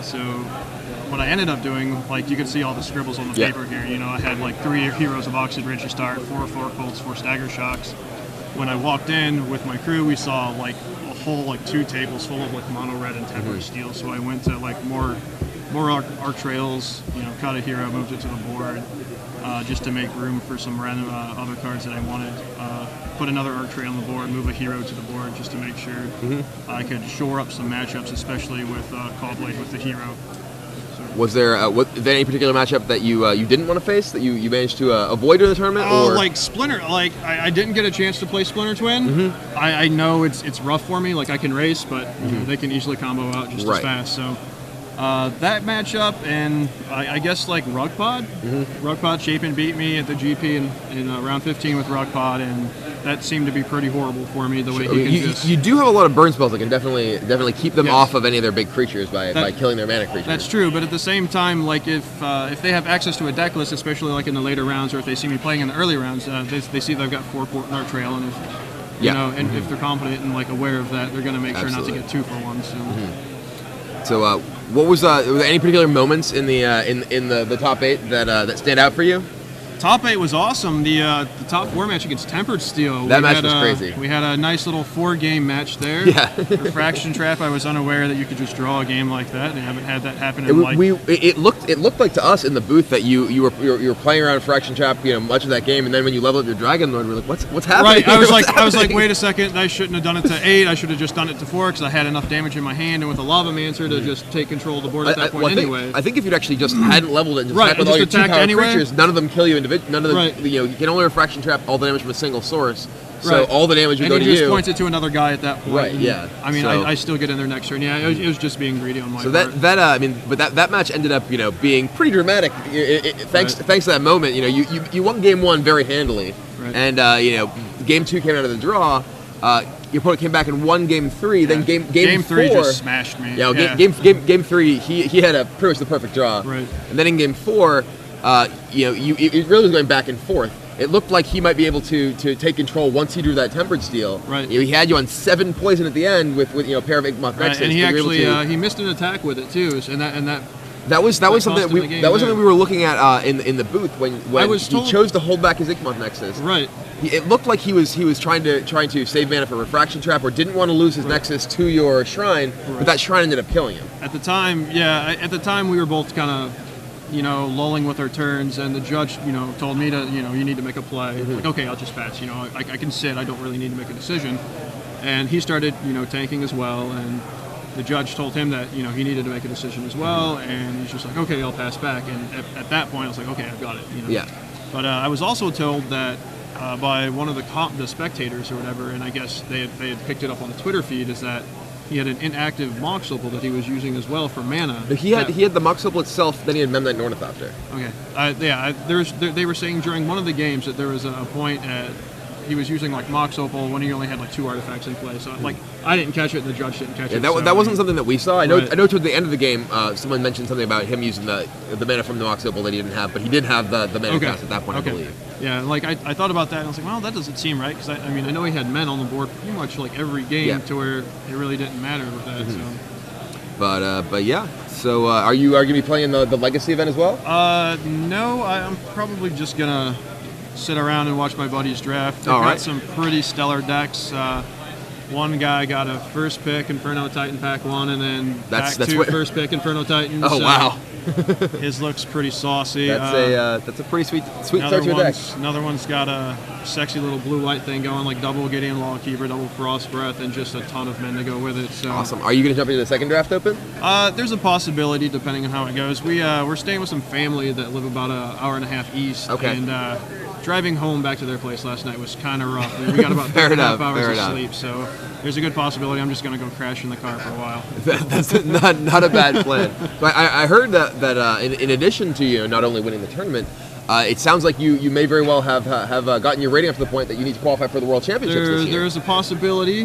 So what I ended up doing, like you can see all the scribbles on the paper here. You know, I had like 3 heroes of Oxid Ridge to start, 4 Colts, 4 Stagger Shocks. When I walked in with my crew, we saw like a whole like 2 tables full of like mono red and tempered steel. So I went to like more arc trails. You know, cut a hero, moved it to the board. Just to make room for some random other cards that I wanted. Put another arc trail on the board, move a hero to the board just to make sure I could shore up some matchups, especially with Callblade with the hero. So, was there any particular matchup that you didn't want to face that you managed to avoid in the tournament? Or like Splinter, like I didn't get a chance to play Splinter Twin. I know it's rough for me. Like I can race, but you know, they can easily combo out just as fast. So. That matchup, and I guess like Rugpod. Rugpod Chapin beat me at the GP in round 15 with Rugpod, and that seemed to be pretty horrible for me. The way he can you do have a lot of burn spells that can definitely keep them off of any of their big creatures by killing their mana creatures. That's true, but at the same time, like if they have access to a deck list, especially like in the later rounds, or if they see me playing in the early rounds, they see that I've got 4 Arc Trail, and if you know, and if they're confident and like aware of that, they're going to make sure not to get 2 for 1. So. What was were there any particular moments in the top 8 that stand out for you? Top 8 was awesome. The top 4 match against Tempered Steel. That match was crazy. We had a nice little 4-game match there. Yeah. Refraction Trap. I was unaware that you could just draw a game like that. I haven't had that happen in It looked like to us in the booth that you were playing around Refraction Trap, you know, much of that game, and then when you level up your Dragon Lord, we're like, what's happening? Right. I was like, wait a second. I shouldn't have done it to 8. I should have just done it to 4 because I had enough damage in my hand, and with a Lava Mancer to just take control of the board at that point anyway. I think if you'd actually just hadn't leveled it and just attacked with all your 2-power creatures, none of them kill you individually. None of them. You know, you can only Refraction Trap all the damage from a single source, so all the damage would go to you. And he just points it to another guy at that point. Right, yeah. I mean, I still get in there next turn. Yeah, it was just being greedy on my part. So that match ended up, you know, being pretty dramatic. Thanks to that moment, you know, you won game 1 very handily, and you know, game 2 came out of the draw. Your opponent came back and won game 3. Then game 3 4 just smashed me. Game 3 he had a pretty much the perfect draw. Right. And then in game 4. You know, it really was going back and forth. It looked like he might be able to take control once he drew that Tempered Steel. Right. You know, he had you on 7 poison at the end with you know, a pair of Inkmoth Nexus. And he actually he missed an attack with it too, that was something we were looking at in the booth when he chose to hold back his Inkmoth Nexus. Right. It looked like he was trying to save mana for Refraction Trap, or didn't want to lose his Nexus to your Shrine, but that Shrine ended up killing him. At the time, we were both kind of, you know, lulling with our turns, and the judge, you know, told me to, you know, you need to make a play. Like, okay, I'll just pass. You know, I can sit. I don't really need to make a decision. And he started, you know, tanking as well, and the judge told him that, you know, he needed to make a decision as well, and he's just like, okay, I'll pass back. And at that point, I was like, okay, I've got it. You know? Yeah. But I was also told that by one of the spectators or whatever, and I guess they had picked it up on the Twitter feed, is that he had an inactive Mox Opal that he was using as well for mana. He had the Mox Opal itself, then he had Memnite and Ornithopter. Okay. They were saying during one of the games that there was a point at he was using like Mox Opal when he only had like 2 artifacts in play. So like I didn't catch it and the judge didn't catch it. That wasn't something that we saw. I know toward the end of the game, someone mentioned something about him using the mana from the Mox Opal that he didn't have, but he did have the mana cast at that point, I believe. Yeah, like I thought about that and I was like, well, that doesn't seem right, because I mean I know he had men on the board pretty much like every game to where it really didn't matter with that. But yeah. So are you going to be playing the Legacy event as well? No, I'm probably just gonna sit around and watch my buddies draft. They've got some pretty stellar decks. One guy got a first pick Inferno Titan pack 1, and then pack 2 first pick Inferno Titans. Oh wow! His looks pretty saucy. That's a pretty sweet start to a deck. Another one's got a sexy little blue light thing going, like double Gideon Lawkeeper, double Frost Breath, and just a ton of men to go with it. So awesome. Are you going to jump into the second draft open? There's a possibility, depending on how it goes. We're staying with some family that live about an hour and a half east. Okay. And driving home back to their place last night was kind of rough. We got about 3.5 hours of sleep, so there's a good possibility I'm just going to go crash in the car for a while. That's not a bad plan. So I heard that in addition to not only winning the tournament, it sounds like you may very well have gotten your rating up to the point that you need to qualify for the World Championships this year. There is a possibility,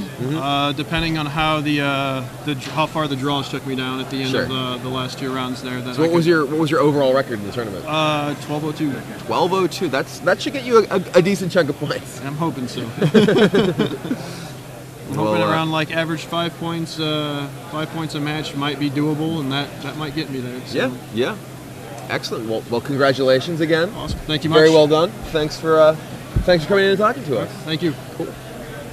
depending on how how far the draws took me down at the end of the last 2 rounds there. So what was your overall record in the tournament? 1202. 1202. That should get you a decent chunk of points. I'm hoping so. I'm hoping around like average 5 points, 5 points a match might be doable, and that might get me there. So. Yeah. Excellent. Well, congratulations again. Awesome. Thank you much. Very well done. Thanks for coming in and talking to us. Thank you. Cool.